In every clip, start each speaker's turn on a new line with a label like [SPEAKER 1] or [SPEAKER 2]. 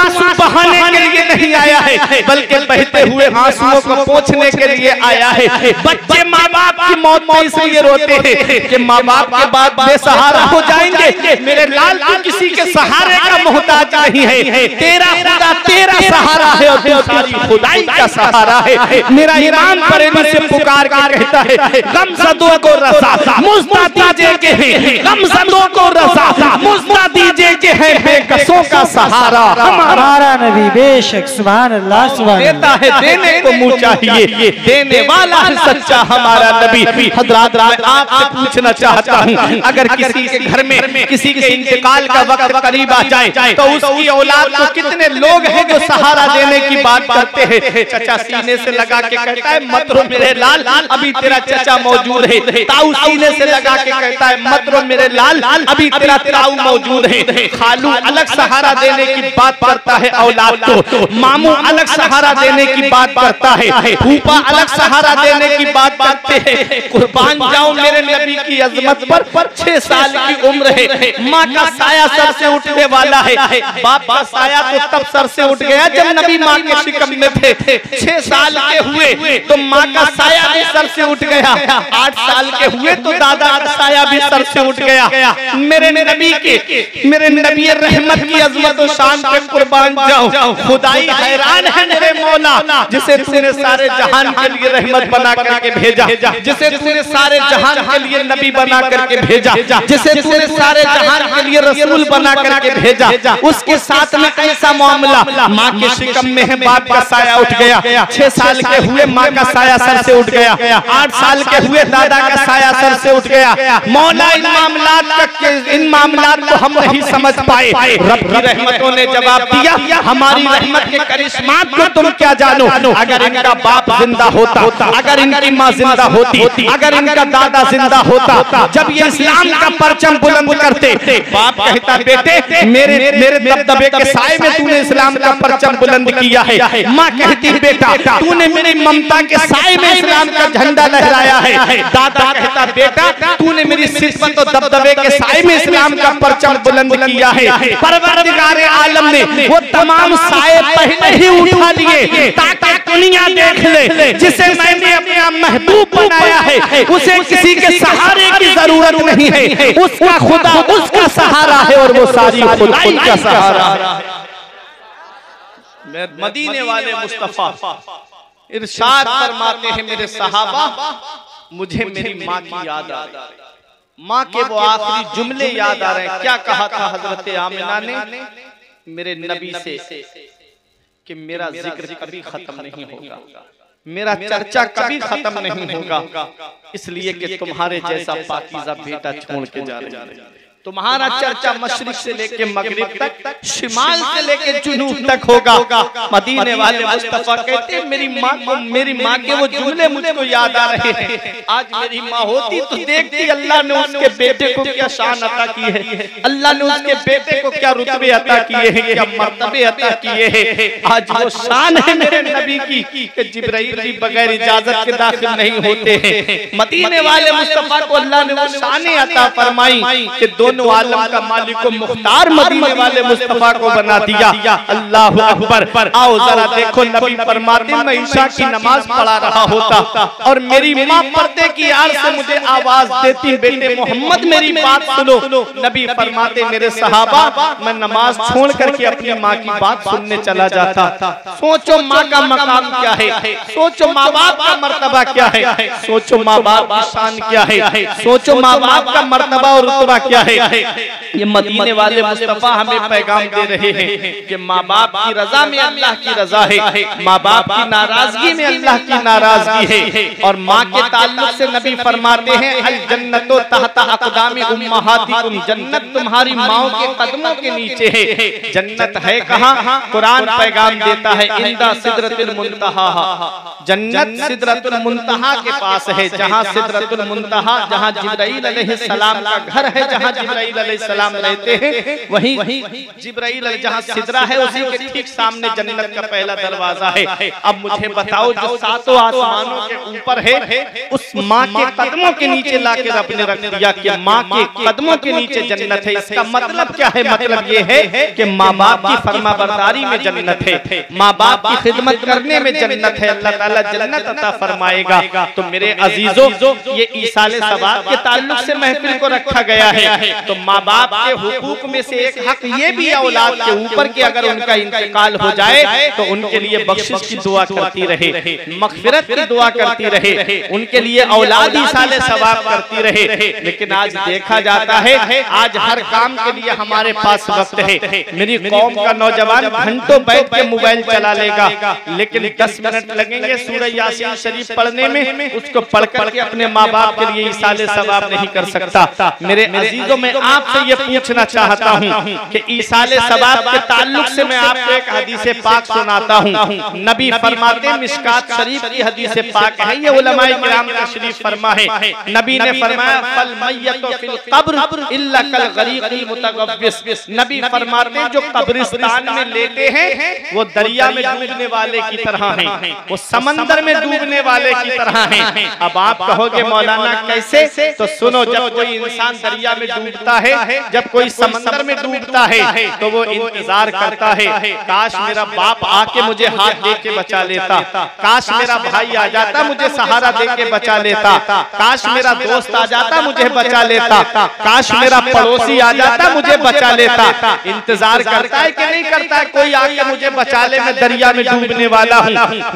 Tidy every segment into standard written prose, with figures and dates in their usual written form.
[SPEAKER 1] आंसू बहाने के लिए नहीं आया है, बल्कि बहते हुए आंसुओं को पोंछने के लिए आया है। बच्चे माँ बाप की मौत में इसलिए रोते हैं कि माँ बाप के बाद बेसहारा हो जाएंगे। मेरे लाल तो किसी के सहारे का मोहताज नहीं है, तेरा खुदा तेरा सहारा है और तू सारी खुदाई का सहारा है। मेरा ईमान बरेली से पुकार के कहता है, गमज़दों को रज़ा मुझदा दीजिए के हैं, गमज़दों को रज़ा मुझदा दीजिए के हैं, बेकसों का सहारा
[SPEAKER 2] हमारा नबी। बेशक सुभान अल्लाह सुभान
[SPEAKER 1] देता है, देने को मुँह चाहिए, देने वाला है सच्चा हमारा नबी। हज़रात मैं आपसे पूछना चाहता हूँ, अगर किसी के घर में किसी के इंतकाल का वक्त करीब आ जाए तो उसकी औलाद को कितने लोग हैं जो सहारा देने की बात करते हैं। चचा सीने से लगा के कहता है मत रो मेरे लाल, अभी तेरा चचा मौजूद है। ताऊ सीने से लगा के कहता है मत रो मेरे लाल, अभी तेरा ताऊ मौजूद है। खालू अलग सहारा देने की बात करता है औलाद को, मामू अलग सहारा देने की बात करता है, फूफा अलग सहारा देने की बात करते हैं। कुर्बान जाऊं मेरे नबी की अजमत पर 6 साल की उम्र है, माँ का साया सर से उठने वाला है। बाप का साया तो तब सर से उठ गया जब नबी माँ के शिकम में थे। 6 साल के हुए तो माँ का साया भी सर से उठ गया, 8 साल के हुए तो दादा का साया भी सर से उठ गया। मेरे नबी के, मेरे नबी रहमत की अजमत और शान पे कुर्बान जाऊं। खुदाई हैरान है मेरे मौला, जिसे तूने सारे जहान के लिए रहमत बना करके भेजा, जिसे तूने सारे जहान के लिए नबी बना करके भेजा, जिसे तूने सारे जहान के लिए रसूल बना करके भेजा, उसके साथ में ऐसा मामला, माँ के शिकम में है, बाप का साया उठ गया। 6 साल के हुए माँ का साया सर से उठ गया, 8 साल के हुए दादा का साया सर से उठ गया। मौला इन मामलात को हम नहीं समझ पाए, रब की रहमतों ने जवाब दिया, हमारी रहमत के करिश्मात को तुम क्या जानो। अगर इनका बाप जिंदा होता, अगर इनकी माँ जिंदा होती, अगर इनका दादा जिंदा होता, जब ये इस्लाम का परचम बुलंद करते, बाप कहता बेटे मेरे दबदबे के साए में तूने इस्लाम का परचम बुलंद किया है। माँ कहती बेटा तूने मेरी ममता के साए में इस्लाम का झंडा लहराया है। दादा कहता बेटा तूने मेरी सिफत और दबदबे के साए में इस्लाम का परचम बुलंद किया है। परवरदिगारे आलम ने वो तमाम साए पहले ही उठा लिए ताकि दुनिया देख ले, जिसे मैंने अपना महबूब बनाया है उसे किसी के सहारे की जरूरत नहीं है, उसका खुदा उसका सहारा है और वो सारी खुदाई का सहारा है। मदीने वाले मुस्तफा इरशाद फरमाते हैं, मेरे सहाबा मुझे मेरी माँ की याद आ रही है। माँ के वो आखिरी जुमले याद आ रहे हैं। क्या कहा था हजरत आमिना ने मेरे नबी से कि मेरा जिक्र कभी खत्म नहीं होगा, मेरा चर्चा कभी खत्म नहीं होगा, इसलिए कि तुम्हारे जैसा पाकीज़ा बेटा छोड़ के जा रहे हैं। तुम्हारा चर्चा मशरिक से लेके मगरिब तक, शिमाल से लेके जुनूब तक होगा। मदीने वाले मुस्तफा कहते हैं मेरी माँ के वो जुमले मुझको याद आ रहे हैं। आज मेरी माँ होती तो देखती अल्लाह ने उसके बेटे को क्या शान अता की है, अल्लाह ने उसके बेटे को क्या रुतबे अता किए हैं, क्या मर्तबे अता किए हैं। आज वो शान है मेरे नबी की कि जिब्राइल भी बगैर इजाजत के दाखिल नहीं होते हैं। मदीने वाले मुस्तफा को अल्लाह ने वो शान अता फरमाई कि दोनों आलम का मालिक मुख्तार मदीने वाले मुस्तफा को बना दिया। अल्लाह अकबर। आओ जरा देखो, नबी फरमाते मैं ईशा की नमाज पढ़ा रहा होता और मेरी माँ पर्दे की आड़ से मुझे आवाज देती, बेटे मोहम्मद मेरी बात सुनो। नबी फरमाते मेरे सहाबा मैं नमाज छोड़ करके अपनी माँ की बात सुनने चला जाता। सोचो माँ का मकाम क्या है, सोचो माँ बाप का मर्तबा क्या है, सोचो माँ बाप की शान क्या है, सोचो माँ बाप का मर्तबा और रुतबा क्या है। ये मदीने वाले मुस्तफा हमें पैगाम दे रहे हैं कि माँ बाप की रजा में अल्लाह की रजा है, माँ बाप की नाराजगी में अल्लाह की नाराजगी है। और माँ के ताल्लुक से नबी फरमाते हैं अल जन्नतो तहता अक़दामी उम्महातिकुम, जन्नत तुम्हारी माओ के कदमों के नीचे है। जन्नत है कहाँ? कुरान पैगाम देता है इंदा सिदरतुल मुंतहा, जन्नत सिदरतुल मुंतहा के पास है। जहाँ सिदरतुल मुंतहा, जहाँ जिब्राइल अलैहिस्सलाम का घर है, जहाँ जिब्राइल अलैहिस्सलाम अलैहिस्सलाम रहते हैं, वहीं जिब्राइल जहाँ सिदरा है उसी के ठीक सामने जन्नत का पहला दरवाजा है। अब मुझे बताओ, जो सातों आसमानों के ऊपर है, उस माँ के कदमों के नीचे लाके रब ने रख दिया कि माँ के कदमों के नीचे जन्नत है। इसका मतलब क्या है? मतलब ये है कि माँ बाप की फरमाबरदारी में जन्नत है, माँ बाप की खिदमत करने में जन्नत है। अल्लाह ताला जन्नत अता फरमाएगा। तो मेरे अजीजों, ये ईसाले सवाब के ताल्लुक से महफिल को रखा गया है। तो माँ बाप के हुकूक में से एक हक ये भी औलाद के ऊपर कि अगर उनका इंतकाल हो जाए तो उनके लिए बख्शिश की दुआ करती रहे, मग़फ़िरत की दुआ करती रहे, उनके लिए औलाद ईसाले सवाब करती रहे। लेकिन आज देखा जाता है, आज हर काम के लिए हमारे पास वक्त है। मेरी कौम का नौजवान घंटों बैठ के मोबाइल चला लेगा, लेकिन 10 मिनट लगेंगे सूरह यासीन शरीफ पढ़ने में, उसको पढ़कर के अपने माँ बाप के लिए ईसाले सवाब नहीं कर सकता। मेरे अजीजों, मैं आपसे ये पूछना चाहता हूँ कि ईसाले सवाब के ताल्लुक से मैं आपको एक हदीसे पाक सुनाता हूँ। नबी फरमाते, मिशकात शरीफ की हदीसे पाक है, ये उलमाए किराम का शरीफ फरमा है। नबी ने फरमाया, फल मय्यतु फिल कब्र इल्ला कल गरीक़िल मुतगव्विस। नबी फरमाते, जो कब्रिस्तान में लेटे हैं वो दरिया में डूबने वाले की तरह हैं, वो समंदर में डूबने वाले की तरह हैं। अब आप कहोगे मौलाना कैसे? तो सुनो, जब कोई इंसान दरिया में डूबता है, जब कोई समंदर में डूबता है, तो वो इंतजार करता है, काश मेरा बाप आके मुझे हाथ दे के बचा लेता, काश मेरा भाई आ जाता मुझे सहारा दे के बचा लेता, काश मेरा दोस्त आ जाता मुझे बचा लेता, काश मेरा पड़ोसी आ जाता मुझे बचा लेता। इंतजार करता है कि नहीं करता है? कोई आके मुझे बचा ले, मैं दरिया में डूबने वाला हूँ।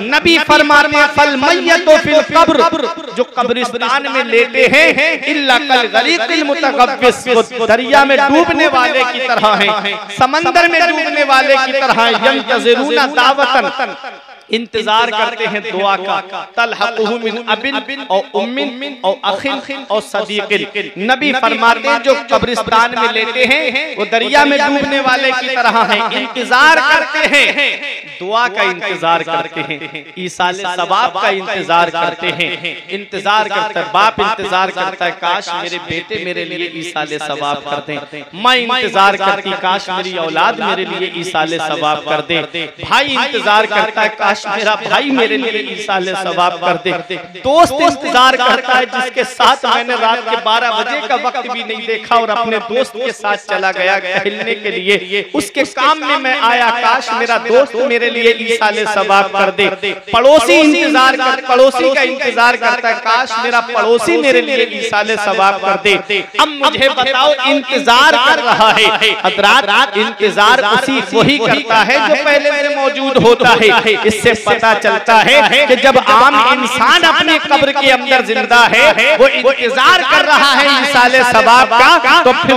[SPEAKER 1] नबी फरमाते हैं, फल मय्यतु फिल कब्र, जो कब्रिस्तान में लेटे हैं, इल्ला कल गरीक़िल मुतगव्विस, दरिया में डूबने वाले की तरह हैं, समंदर में डूबने वाले की तरह हैं। यंतज़िरूना दावतन, इंतजार करते हैं दुआ का, तलहक़ुहु मिन अबिन और उम्मिन और अखिन और सदीक़िन। नबी फरमाते हैं, जो कब्रिस्तान में लेटे हैं वो दरिया में डूबने वाले की तरह हैं, इंतजार करते हैं, दुआ का इंतजार करते हैं, ईसाले सवाब का इंतजार करते हैं। इंतजार करता है बाप, इंतजार करता है, काश मेरे बेटे मेरे लिए ईसाले सवाब कर दें। मैं इंतजार करती, काश मेरी औलाद मेरे लिए ईसाले सवाब कर दे। भाई इंतजार करता है, काश मेरा भाई मेरे लिए ईसाले सवाब कर दे। दोस्त इंतजार करता है, जिसके साथ मैंने रात के 12 बजे का वक्त भी नहीं देखा और अपने दोस्त के साथ चला गया खेलने के लिए, उसके काम में मैं आया, काश मेरा दोस्त मेरे लिए ईसाले सवाब कर दे। पड़ोसी इंतजार कर, पड़ोसी का इंतजार करता है, काश मेरा पड़ोसी मेरे लिए ईसाले सवाब कर दे। अब मुझे बताओ, इंतजार कर रहा है हज़रात, इंतजार उसी वही करता है जो पहले से मौजूद होता है। इससे पता चलता है कि जब आम इंसान अपने कब्र के अंदर जिंदा है, वो इंतजार कर रहा है ईसाले सवाब का, तो फिर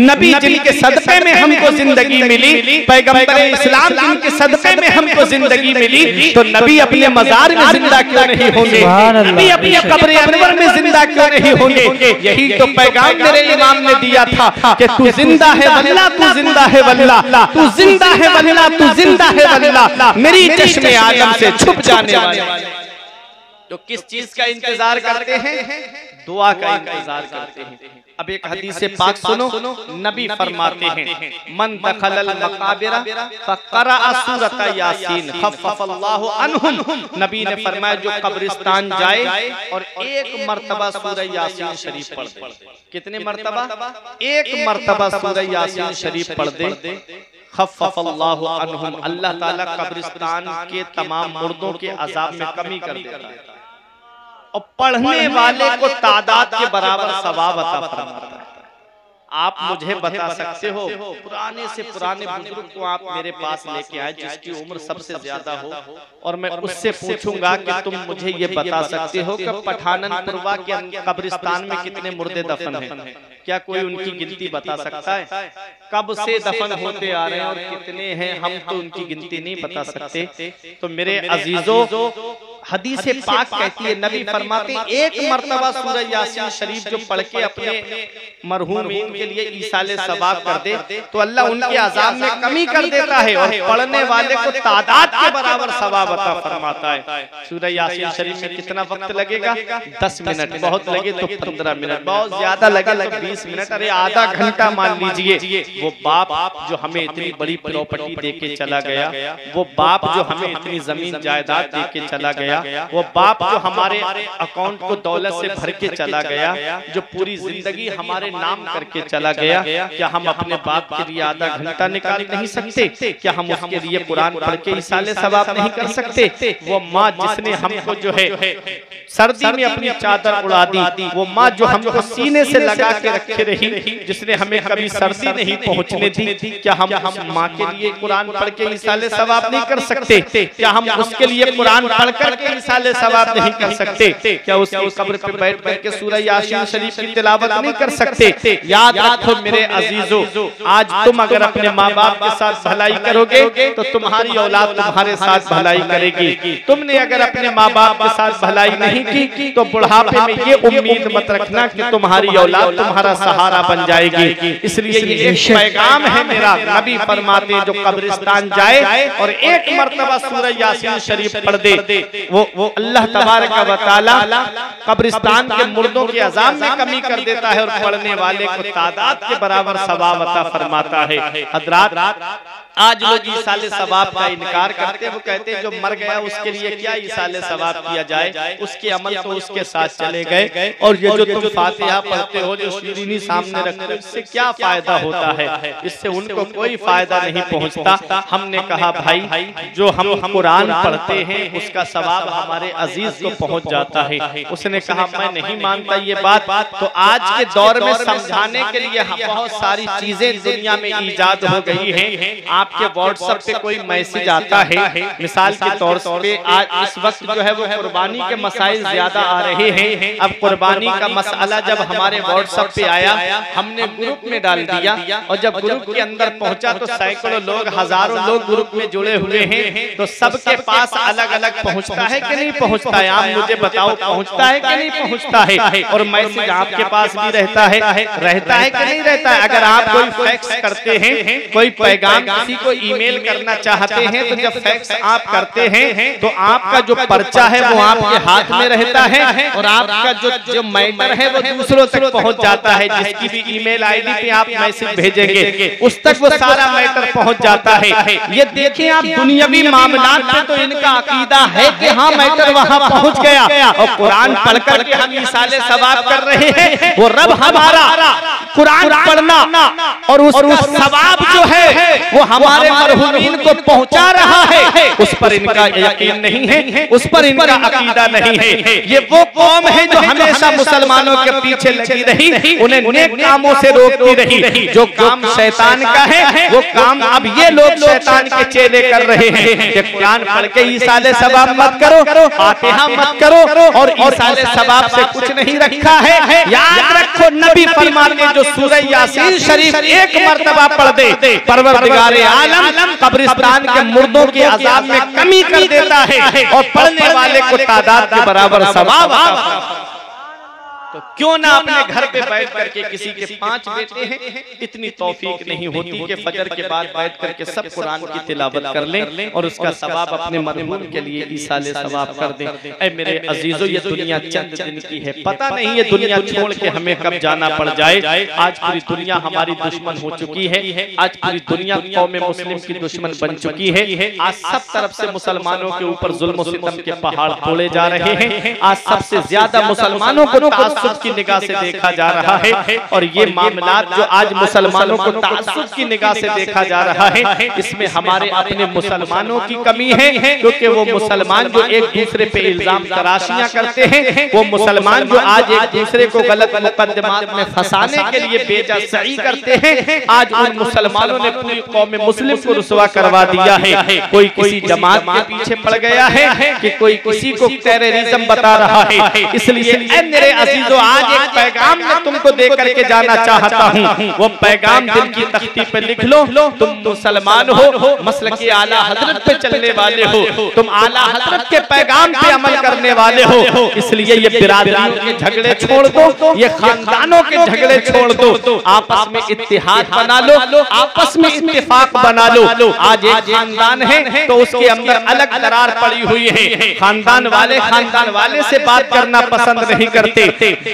[SPEAKER 1] नबी जिनके सदक़े में हमको जिंदगी मिली, पैगंबर इस्लाम जिनके सदक़े में हमको जिंदगी मिली, तो नबी अपने मज़ार में जिंदा क्यों नहीं होंगे? नबी अपनी कब्र अनवर में जिंदा क्यों नहीं होंगे? यही तो पैगाम मेरे इमाम ने दिया था कि तू जिंदा है वल्लाह, तू जिंदा है वल्लाह, तू जिंदा है वल्लाह, तू जिंदा है वल्लाह, मेरी चश्मे आदम से छुप जाने वाले। तो किस चीज का इंतजार करते हैं? दुआ का इंतजार करते हैं। अब एक हदीस से पाक सुनो, नबी फरमाते हैं, मन दखलल मकाबिरा फक़रा सूरत यासीन खफ़फ़ल्लाहु अन्हुम। नबी ने फरमाया, जो कब्रिस्तान जाए और एक मर्तबा सूरह यासीन शरीफ पढ़ दे। कितने मर्तबा? एक मर्तबा सूरह यासीन शरीफ पढ़ दे, खफ़फ़ल्लाहु अन्हुम, अल्लाह ताला कब्रिस्तान के तमाम मुर्दों के अज़ाब में कमी कर देता है और पढ़ने वाले को तादाद के बराबर सवाब अता फरमाता है। आप मुझे बता सकते हो, पुराने से पुराने बुजुर्ग को आप मेरे पास लेके आए जिसकी उम्र सबसे ज्यादा हो, और मैं उससे पूछूंगा कि तुम मुझे ये बता सकते हो कि पठाननपुरवा के कब्रिस्तान में कितने मुर्दे दफन हैं? क्या कोई उनकी गिनती बता सकता है? कब से दफन होते आ रहे हैं और कितने हैं, हम तो उनकी गिनती नहीं बता सकते। तो मेरे अजीजों, हदीस पाक कहती है, नबी फरमाते हैं एक मर्तबा सूरह यासीन शरीफ जो पढ़ के अपने मरहूमीन के लिए ईसाले सवाब कर दे तो अल्लाह उनके अजाब में कमी कर देता है और पढ़ने वाले को तादाद के बराबर सवाब अता फरमाता है। सूरह यासीन शरीफ में कितना वक्त लगेगा? 10 मिनट, बहुत लगे तो 15 मिनट, बहुत ज्यादा लगे तो 20 मिनट, अरे आधा घंटा मान लीजिए। वो बाप जो हमें इतनी बड़ी प्रॉपर्टी दे के चला गया, वो बाप जो हमें इतनी जमीन जायदाद दे के चला गया, वो बाप जो हमारे अकाउंट को दौलत से भर के चला गया, जो पूरी जिंदगी हमारे नाम करके चला गया, क्या हम अपने बाप के लिए आधा घंटा निकाल नहीं सकते? क्या हम उसके लिए कुरान पढ़ के इसाले सवाब नहीं कर सकते? वो माँ जिसने हमको जो है सर्दी में अपनी चादर उड़ा दी, वो माँ जो हमको सीने से लगा के रखे रही, जिसने हमें कभी सर्दी नहीं पहुँचने दी, क्या हम माँ के लिए कुरान पढ़ के इसाले सवाब नहीं कर सकते? क्या हम उसके लिए कुरान पढ़ करके इसाले सवाब नहीं कर सकते? क्या उसकी कब्र पे बैठ करके सूरह यासीन शरीफ की तिलावत नहीं कर सकते? याद रखो मेरे अजीजों, आज तुम अगर अपने माँ बाप के साथ भलाई करोगे तो तुम्हारी औलाद तुम्हारे साथ भलाई करेगी। तुमने अगर अपने माँ बाप के साथ भलाई नहीं की तो बुढ़ापे में ये उम्मीद मत रखना कि तुम्हारी औलाद तुम्हारा सहारा बन जाएगी। इसलिए ये एक पैगाम है मेरा। नबी फरमाते जो कब्रिस्तान जाए और एक मर्तबा सूरह यासीन शरीफ पढ़ दे, वो अल्लाह तबारक व तआला कब्रिस्तान के मुर्दों के अजाब में कमी कर देता है और पढ़ने वाले को तादाद के बराबर सवाब अता फरमाता है। हजरात, आज लोग इसाले सवाब का इनकार करते हैं। वो कहते हैं जो मर गया उसके लिए क्या इसाले सवाब किया जाए, उसके अमल तो उसके साथ चले गए, और ये जो तुम फातिहा पढ़ते हो, जो शीरीनी सामने रखते हो, इससे क्या फायदा होता है? इससे उनको कोई फायदा नहीं पहुंचता। हमने कहा भाई जो हम कुरान पढ़ते हैं उसका सवाब हमारे अजीज को पहुंच जाता है। उसने कहा मैं नहीं मानता ये बात। तो आज के दौर में समझाने के लिए बहुत सारी चीजें दुनिया में ईजाद हो गई हैं। आपके व्हाट्सएप पे कोई मैसेज आता है, मिसाल के तौर पे आज इस वक्त जो है वो कुर्बानी के मसाइल ज्यादा आ रहे हैं। अब कुर्बानी का मसला जब हमारे व्हाट्सएप पे आया, हमने ग्रुप में डाल दिया, और जब ग्रुप के अंदर पहुंचा तो सैकड़ों लोग, हजारों लोग ग्रुप में जुड़े हुए हैं। तो सबके पास अलग अलग पहुंचता है कि नहीं पहुंचता है? आप मुझे बताओ, पहुंचता है कि नहीं पहुंचता है? और मैसेज आपके पास भी रहता है कि नहीं रहता है? अगर आप कोई फैक्स करते हैं, कोई पैगाम किसी को ईमेल करना चाहते हैं, तो जब फैक्स आप करते हैं तो आपका जो पर्चा है वो आपके हाथ में रहता है, और आपका जो मैटर है वो दूसरों तक पहुंच जाता है। जिसकी भी ईमेल आईडी पे आप मैसेज भेजेंगे उस तक वो सारा मैटर पहुंच जाता है। ये देखिए आप, दुनियावी मामलात पे तो इनका अकीदा है कि हाँ मैटर वहां पहुंच गया, और कुरान पढ़कर के हम इसाले सवाब कर रहे हैं। वो रब हमारा कुरान पढ़ना और उस सवाब जो है वो हमारे मरहूमीन को पहुंचा रहा है, उस पर इनका यकीन नहीं है, उस पर इनका अकीदा नहीं है। ये वो कौम है जो हमेशा मुसलमानों के पीछे लगी रही, उन्हें नेक कामों से रोकती रही। जो काम शैतान का है वो काम अब ये लोग शैतान के चेले कर रहे हैं कि कुरान पढ़ के इसाले सवाब मत करो, फातिहा मत करो, और इसाले सवाब से कुछ नहीं रखा है। याद रखो नबी फरमाते जो सूरह यासीन शरीफ एक मर्तबा पढ़ दे, परवरदिगार आलम कब्रिस्तान के मुर्दों के अजाब में कमी कर देता है और पढ़ने वाले को तादाद के बराबर सवाब आता है। तो क्यों ना अपने घर पे बैठ करके, किसी के 5 बेटे हैं, इतनी तौफीक नहीं होती कि फजर के बाद बैठ करके सब कुरान की तिलावत कर लें और उसका सवाब अपने मरहूम के लिए इसाले सवाब कर दें। ऐ मेरे अजीजों, ये दुनिया चंद दिन की है, पता नहीं ये दुनिया छोड़ के हमें कब जाना पड़ जाए। आज पूरी दुनिया हमारी दुश्मन हो चुकी है, आज पूरी दुनिया कौम मुस्लिम की दुश्मन बन चुकी है। आज सब तरफ से मुसलमानों के ऊपर जुल्म सितम के पहाड़ तोड़े जा रहे हैं। आज सबसे ज्यादा मुसलमानों को तासुब की निगाह से देखा जा रहा है, और ये मामलात जो आज मुसलमानों को तासुब की निगाह से देखा जा रहा है, इसमें हमारे अपने मुसलमानों की कमी है। क्योंकि वो मुसलमान जो एक दूसरे पे इल्जाम तराशियां करते हैं, वो मुसलमान जो आज एक दूसरे को गलत मुकद्दमात में फंसाने के लिए बेजा सही करते हैं, आज उन मुसलमानों ने पूरी कौम मुस्लिम को रुसवा करवा दिया है। कोई किसी जमात के पीछे पड़ गया है कि कोई किसी को टेररिज्म बता रहा है। इसलिए मेरे अजीजों अजीजों, आज एक पैगाम मैं तुमको दे करके जाना चाहता हूँ। वो पैगाम दिल की तख्ती पे लिख लो। तुम मुसलमान हो, मसलक आला हजरत पे चलने वाले हो, तुम आला हजरत के पैगाम पे अमल करने वाले हो। इसलिए ये बिरादरियों के झगड़े छोड़ दो, ये खानदानों के झगड़े छोड़ दो, आपस में इत्तेहाद बना लो, आपस में इत्तेफाक बना लो। आज एक खानदान है तो उसके अंदर अलग दरार पड़ी हुई है। खानदान वाले से बात करना पसंद नहीं करते,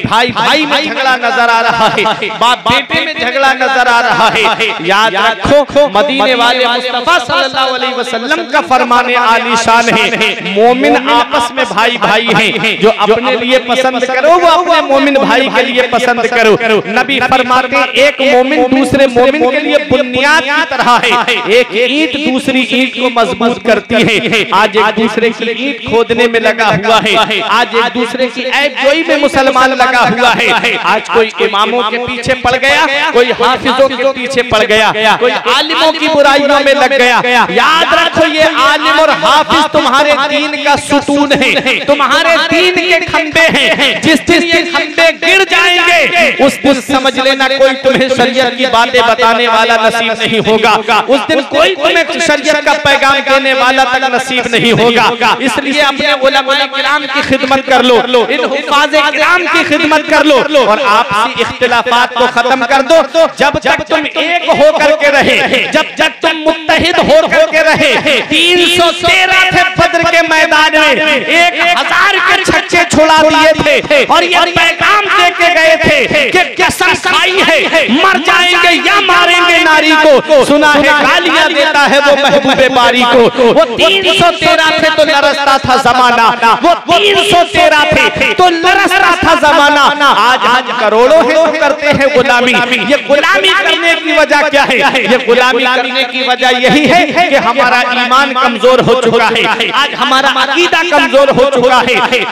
[SPEAKER 1] भाई भाई में झगड़ा नजर आ रहा है, बाप बेटे में झगड़ा नजर आ रहा है। याद रखो, मदीने वाले मुस्तफा सल्लल्लाहु अलैहि वसल्लम का फरमाने आलीशान है, मोमिन आपस में भाई भाई हैं। जो अपने लिए पसंद करो वो अपने मोमिन भाई के लिए पसंद करो। नबी फरमाते हैं एक मोमिन दूसरे मोमिन के लिए बुनियाद की तरह है, एक ईंट दूसरी ईंट को मजबूत करती है। आज एक दूसरे की ईंट खोदने में लगा हुआ है, आज एक दूसरे की ऐबजोई में मुसलमान लगा हुआ है। आज कोई इमामों के पीछे पड़ गया, कोई हाफिजों के पीछे पड़ गया, कोई आलिमों की बुराइयों में लग गया। याद रखो, ये आलिम और हाफिज तुम्हारे दीन का सुतून है, तुम्हारे दीन के खंबे हैं। जिस दिन ये खंबे गिर जाएंगे उस दिन समझ लेना कोई तुम्हें शरीयत की बातें बताने वाला नसीब नहीं होगा, उस दिन कोई तुम्हें शरीयत का पैगाम देने वाला तक नसीब नहीं होगा। इसलिए अपने उलमाए किराम की खिदमत कर लो, इन हुफ़ाज़े किराम की खिदमत कर लो और आपसी इख्तिलाफात को खत्म कर दो। जब तक तुम एक होकर के रहे, जब तक तुम मुत्तहिद होकर के रहे, 313 थे बद्र के मैदान में, 1000 के छक्के छुड़ा दिए थे और ये पैगाम दे के गए थे कि कसम खाई है मर जाएंगे या मारेंगे नारी को। सुना है गालियां देता है वो महबूबे बारी को। वो 313 थे तो लरसता था जमाना, वो 313 थे तो लरसता था जमाना। आज करोड़ों हैं तो करते हैं गुलामी। ये गुलामी करने की वजह क्या है? ये गुलामी करने की वजह यही है कि हमारा ईमान कमजोर हो चुका है, आज हमारा अकीदा कमजोर हो चुका है।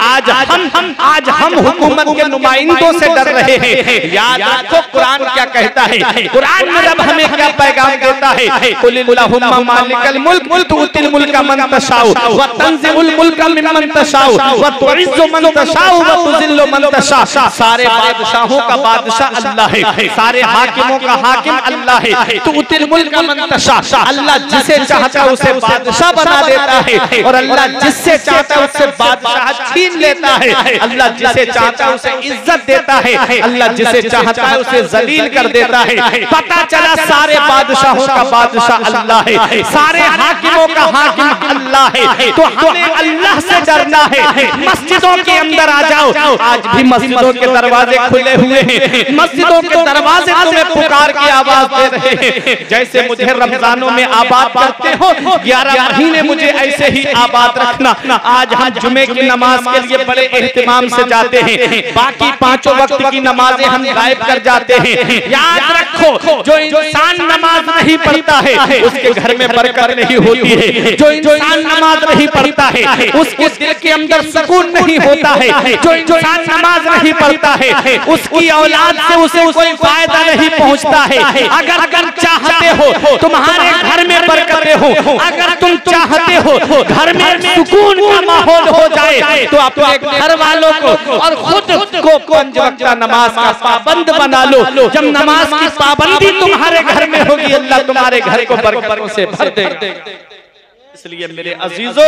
[SPEAKER 1] आज हम हुकूमत के नुमाइंदों से डर रहे हैं। याद रखो कुरान क्या कहता है, कुरान में रब हमें क्या पैगाम देता है, कुलिल्लाहुम्मा मालिकल मुल्क तुतिल मुल्का मन तशाउ व तंज़िउल मुल्का मिम्मन तशाउ व तुइज़्ज़ु मन तशाउ व तुज़िल्लु मन तशा। सारे बादशाहों का बादशाह अल्लाह है, सारे हाकिमों का हाकिम अल्लाह है। तुतिल मुल्का मन तशा, अल्लाह जिसे चाहता है उसे बादशाह बना देता है और अल्लाह जिससे चाहता है उससे बादशाह छीन लेता है। अल्लाह जिसे चाहता है उसे इज्जत देता है, अल्लाह जिसे चाहता है उसे जलील कर देता है। पता चला सारे बादशाहों का बादशाह अल्लाह है, सारे हाकिमों का हाकिम अल्लाह है। तो हमें अल्लाह से डरना है। मस्जिदों के अंदर आ जाओ, आज भी मस्जिदों के दरवाजे खुले हुए हैं, मस्जिदों के दरवाजे तुम्हें पुकार की आवाज दे रहे हैं। जैसे मुझे रमजानों में आबाद करते हो, 11 महीने मुझे ऐसे ही आबाद रखना। आज हम जुमे की नमाज के लिए बड़े एहतिमाम से जाते हैं, बाकी 5 वक्त की नमाजें हम गायब कर जाते हैं। याद रखो, जो इंसान नमाज नहीं पढ़ता है उसके घर में बरकत नहीं होती है, जो इंसान नमाज नहीं पढ़ता है उसके दिल के अंदर सुकून नहीं होता है, जो इंसान नमाज नहीं पढ़ता है उसकी औलाद से उसे कोई फायदा नहीं पहुंचता है। अगर चाहते हो तुम्हारे घर में बरकतें हो, अगर तुम चाहते हो घर में सुकून का माहौल हो जाए तो अपने घर वालों को और खुद को 5 वक्त नमाज का पाबंद बना लो। जब नमाज की पाबंदी तुम्हारे घर में होगी अल्लाह तुम्हारे घर को बरकतों से भर देगा। इसलिए मेरे अजीजों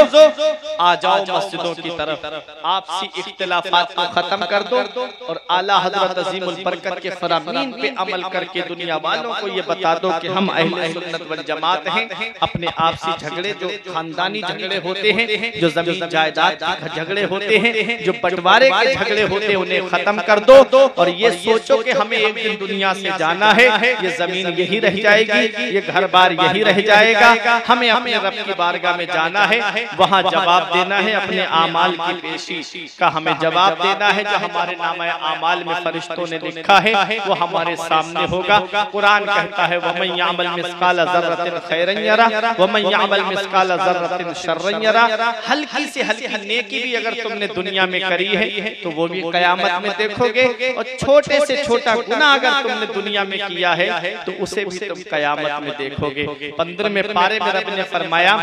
[SPEAKER 1] आ जाओ मस्जिदों की तरफ, आपसी इख्तिलाफात को खत्म कर दो और आला हजरत अजीमुल बरकत के फरामीन पे अमल करके दुनिया वालों को ये बता दो कि हम अहले सुन्नत वल जमात हैं। अपने आपसी झगड़े जो खानदानी झगड़े होते हैं, जो जमीन जायदाद के झगड़े होते हैं, जो बंटवारे के झगड़े होते हैं, उन्हें खत्म कर दो और ये सोचो कि हमें एक दिन दुनिया से जाना है, ये जमीन यही रह जाएगी, ये घर बार यही रह जाएगा। हमें अपने रब की बारगाह में जाना है, वहाँ जवाब देना है। अपने आमाल की पेशी का हमें जवाब देना है। जो हमारे नामे आमाल में फरिश्तों ने लिखा है वो हमारे सामने होगा। कुरान कहता है वमन यामल मिस्काल ज़र्रतिन खैरन यरा वमन यामल मिस्काल ज़र्रतिन शर्रन यरा। हल्की से हल्की नेकी भी अगर तुमने दुनिया में करी है तो वो भी कयामत में देखोगे, और छोटे से छोटा गुनाह अगर तुमने दुनिया में किया है तो उसे भी तुम कयामत में देखोगे। 15वें पारे में रब ने फरमाया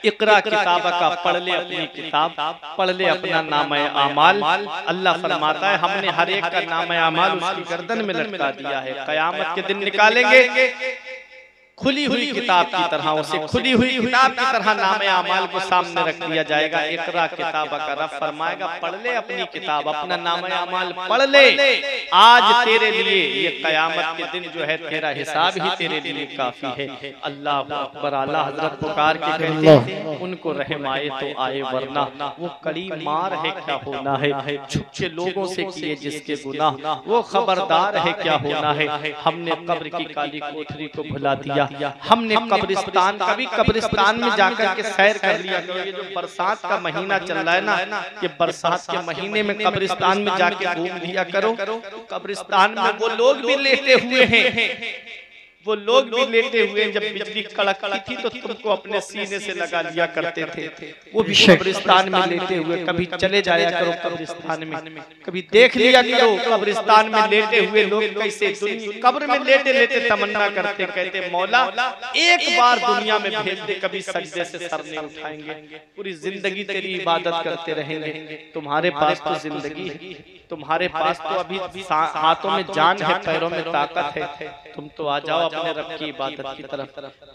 [SPEAKER 1] इकरा किताब का, पढ़ ले अपनी किताब, पढ़ ले अपना नाम आमाल। अल्लाह फरमाता है हमने हर एक का नाम आमाल उसकी गर्दन में लटका दिया है। कयामत के दिन निकालेंगे खुली हुई किताब की तरह, उसे खुली हुई किताब की तरह नाम आमाल को सामने रख दिया जाएगा। इकरा किताब का, रब फरमाएगा पढ़ ले अपनी किताब, अपना नाम आमाल पढ़ ले। आज तेरे लिए ये कयामत के दिन जो है तेरा हिसाब ही तेरे लिए काफी है। अल्लाह अकबर। आला हजरत पुकार के कहते हैं उनको रहम आए तो आए, वरना वो कड़ी मार है क्या होना है। छुपके लोगों से किए जिसके गुनाह, वो खबरदार है क्या होना है। हमने कब्र की काली कोठरी को भुला दिया, हमने कब्रिस्तान, कभी कब्रिस्तान में जाकर के सैर कर लिया। ये जो बरसात का महीना चल रहा है ना, ये बरसात के महीने में कब्रिस्तान में जाके घूम लिया करो। कब्रिस्तान में वो लोग भी लेटे हुए हैं, वो लोग भी लेटे हुए। जब बिजली कड़कती थी तो तुमको अपने सीने से लगा लिया करते थे। वो भी कब्रिस्तान में लेटे हुए। कभी चले जाया करो कब्रिस्तान में, कभी देख लिया करो कब्रिस्तान में लेटे हुए लोग कैसे कब्र में लेटे लेटे तमन्ना करते, कहते मौला एक बार दुनिया में भेज दे, कभी सजदे से सर नहीं उठाएंगे, पूरी जिंदगी तेरी इबादत करते रहेंगे। तुम्हारे पास तो जिंदगी है, तुम्हारे पास तो अभी हाथों में जान है, पैरों में ताकत है। तुम तो आ जाओ अपने रब की इबादत की तरफ,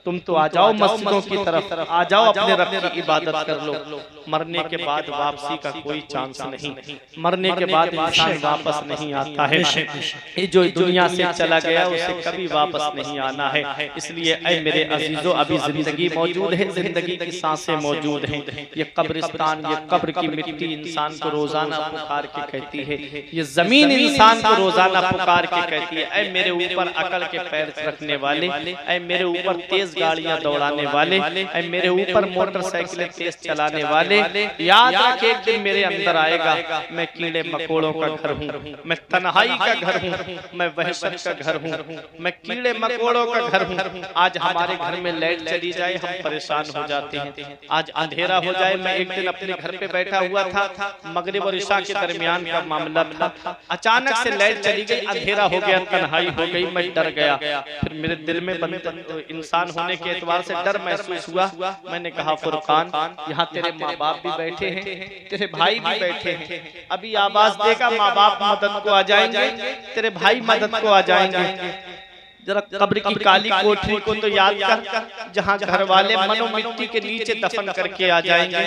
[SPEAKER 1] तुम तो आ जाओ मस्जिदों की तरफ, आ जाओ अपने रब की इबादत कर लो। मरने के बाद वापसी का कोई चांस नहीं, मरने के बाद इंसान वापस नहीं आता है। ये जो दुनिया से चला गया उसे कभी वापस नहीं आना है। इसलिए ऐ मेरे अजीजों, अभी जिंदगी मौजूद है, जिंदगी की सांसें मौजूद हैं। ये कब्रिस्तान, ये कब्र की मिट्टी इंसान को रोजाना पुकार के कहती है, ये जमीन इंसान को रोजाना पुकार के कहती है ऐ मेरे ऊपर अकल के पैर रखने वाले, ऐ मेरे ऊपर तेज गाड़ियां दौड़ाने वाले, ऐ मेरे ऊपर मोटरसाइकिलें तेज चलाने वाले, याद रख एक दिन मेरे अंदर आएगा। मैं कीड़े मकोड़ों का घर हूँ, मैं तन्हाई का घर हूँ, मैं वहशत का घर हूँ, मैं कीड़े मकोड़ों का घर हूँ। आज हमारे घर में लाइट चली जाए हम परेशान हो जाते हैं, आज अंधेरा हो जाए। मैं एक दिन अपने घर पे बैठा हुआ था, मगरिब और इशा के दरमियान का मामला था, अचानक से लाइट चली गई, अंधेरा हो गया, तन्हाई हो गई, मैं डर गया। फिर मेरे दिल में इंसान होने के एतबार से डर महसूस हुआ। मैंने कहा फुरकान, यहाँ तेरे माँ बाप भी बैठे हैं, तेरे भाई भी बैठे हैं, अभी आवाज देगा माँ बाप मदद को आ जाएंगे, तेरे भाई मदद को आ जाएंगे। जरा कब्र की काली कोठरी को तो याद कर, जहाँ घर वाले मनो मिट्टी के नीचे दफन करके आ जाएंगे,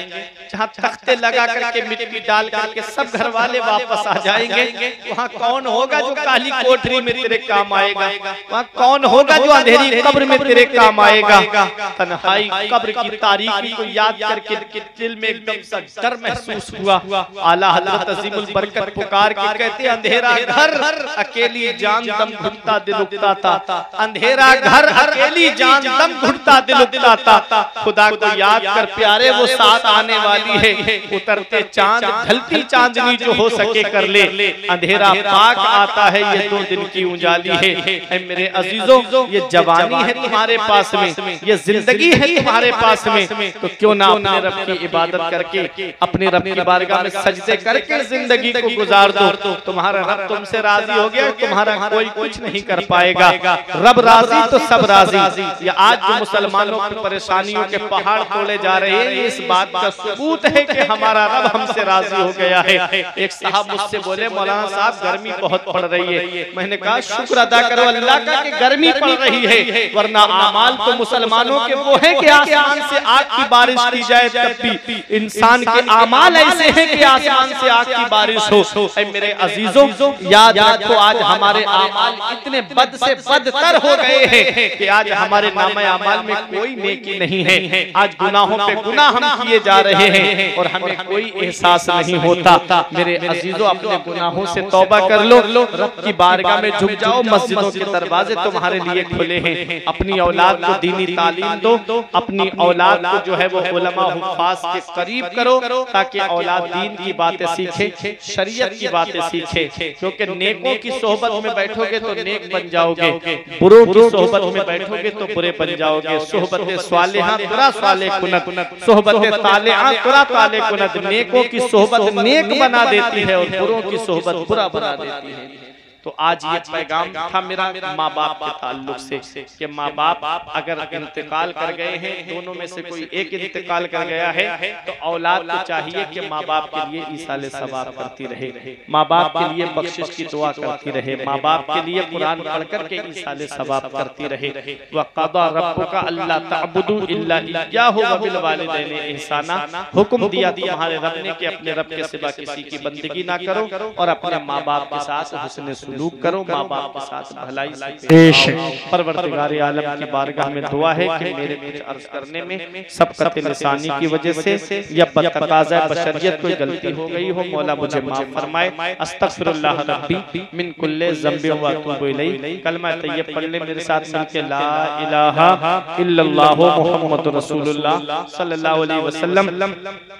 [SPEAKER 1] जहाँ तख्ते लगा करके मिट्टी डाल करके सब घर वाले वापस आ जाएंगे। वहाँ कौन होगा जो काली कोठरी में तेरे काम आएगा? वहाँ कौन होगा जो अंधेरी कब्र में तेरे काम आएगा? तन्हाई कब्र की तारीकी को याद करके दिल में एकदम सा डर महसूस हुआ। आला हज़रत अज़ीमुल बरकत पुकार के कहते, अंधेरा घर अकेली जान दम घुटता दिल उगता था, अंधेरा घर अकेली जान दम घुटता दिल उगता था। खुदा को याद कर प्यारे, वो साथ आने वाली है, उतरते चांद ढलती चांदनी जो हो सके कर ले, अंधेरा पाक आता है, ये 2 दिन की उजाली है। मेरे अजीजों, ये जवानी है तुम्हारे पास में, ये जिंदगी है तुम्हारे पास में, तो क्यों ना अपने रब की इबादत करके, अपने रब की बारगाह में सजदे करके जिंदगी को गुजार दो। तुम्हारा रब तुमसे राजी हो गया, तुम्हारा कोई कुछ नहीं कर पाएगा। रब राजी तो सब राजी। ये आज जो मुसलमानों की परेशानियों के पहाड़ तोड़े जा रहे हैं, इस बात का सबूत है कि हमारा रब हमसे राजी हो गया है। एक साहब मुझसे बोले, मौलाना साहब गर्मी बहुत पड़ रही है। मैंने कहा शुक्र अदा करो अल्लाह का कि गर्मी पड़ रही है, वरना आमाल तो मुसलमानों के वो है कि आसमान से आग की बारिश की जाए, तब भी इंसान के आमाल ऐसे हैं कि आसमान से आग की बारिश हो। मेरे अजीजों, याद रखो आज हमारे आमाल इतने बद से बदतर हो गए हैं कि आज हमारे नामे अमाल में कोई नेकी नहीं है। आज गुनाहों पे गुनाह हम किए जा रहे हैं और हमें कोई एहसास नहीं होता। मेरे अजीजों, अपने गुनाहों से तौबा कर लो, रब की बारगाह में झुक जाओ, मस्जिदों के दरवाजे तुम्हारे लिए खुले हैं। अपनी औलाद को दीनी तालीम दो, अपनी औलाद को जो है वो उलमा हुफ्फाज के करीब करो, ताकि औलाद दीन की बातें सीखे, शरीयत की बातें सीखे। क्योंकि नेकों की सोहबत में बैठोगे तो नेक बन जाओगे, बुरों की सोहबत में बैठोगे तो बुरे बन जाओगे। सोहबत स्वालिहा तुरा स्वाले कुनत, सोहबत तालिहा तुरा ताले कुनत। नेकों की सोहबत नेक बना देती है और बुरों की सोहबत बुरा बना देती है। तो आज ये पैगाम था मेरा माँ बाप के ताल्लुक से कि माँ बाप अगर इंतकाल कर गए हैं, दोनों में से कोई एक इंतकाल कर गया है, तो औलाद को चाहिए कि माँ बाप के लिए ईसाले सवाब करती रहे, माँ बाप के लिए बख्शिश की दुआ करती रहे, माँ बाप के लिए कुरान पढ़ करके ईसाले सवाब करती रहे। वक़ज़ा रब्बुका अल्ला तअबुदू इल्ला इय्याहु व बिल वालिदैनि इहसाना, हुक्म दिया तुम्हारे रब ने कि अपने रब के सिवा किसी की बंदगी ना करो और अपने माँ बाप के साथ हुस्न सलूक करो, माँ बाप के साथ भलाई से। परवरदिगार आलम की बारगाह में दुआ है कि मेरे कुछ अर्ज करने में सबकत लिसानी की वजह से या बतकाज़ा बशरियत कोई गलती हो गई हो, मौला मुझे माफ फरमाए। अस्तगफिरुल्लाह रब्बी मिन कुल्ले ज़ंबि व अतूबु इलैहि। कलमा तैयब पढ़ ले मेरे साथ मिलके, ला इलाहा इल्लल्लाह मुहम्मदुर रसूलुल्लाह सल्लल्लाहु अलैहि वसल्लम।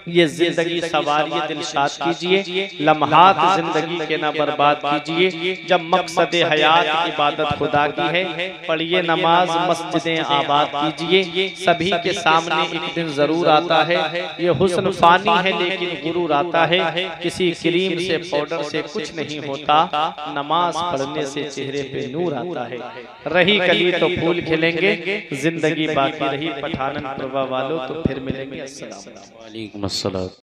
[SPEAKER 1] ये जिंदगी सवारी दिलशाद कीजिए, लम्हात जिंदगी के ना बर्बाद कीजिए। जब मकसद हयात इबादत खुदा की है, पढ़िए नमाज, मस्जिदें आबाद कीजिए। सभी के सामने एक दिन जरूर आता है, ये हुस्न फानी है लेकिन गुरूर आता है। किसी क्रीम से पाउडर से कुछ नहीं होता, नमाज पढ़ने से चेहरे पे नूर आता है। रही कली तो फूल खिलेंगे, जिंदगी बाकी रही पठानन प्रभा वालों, तो फिर मिलेंगे। अस्सलाम वालेकुम।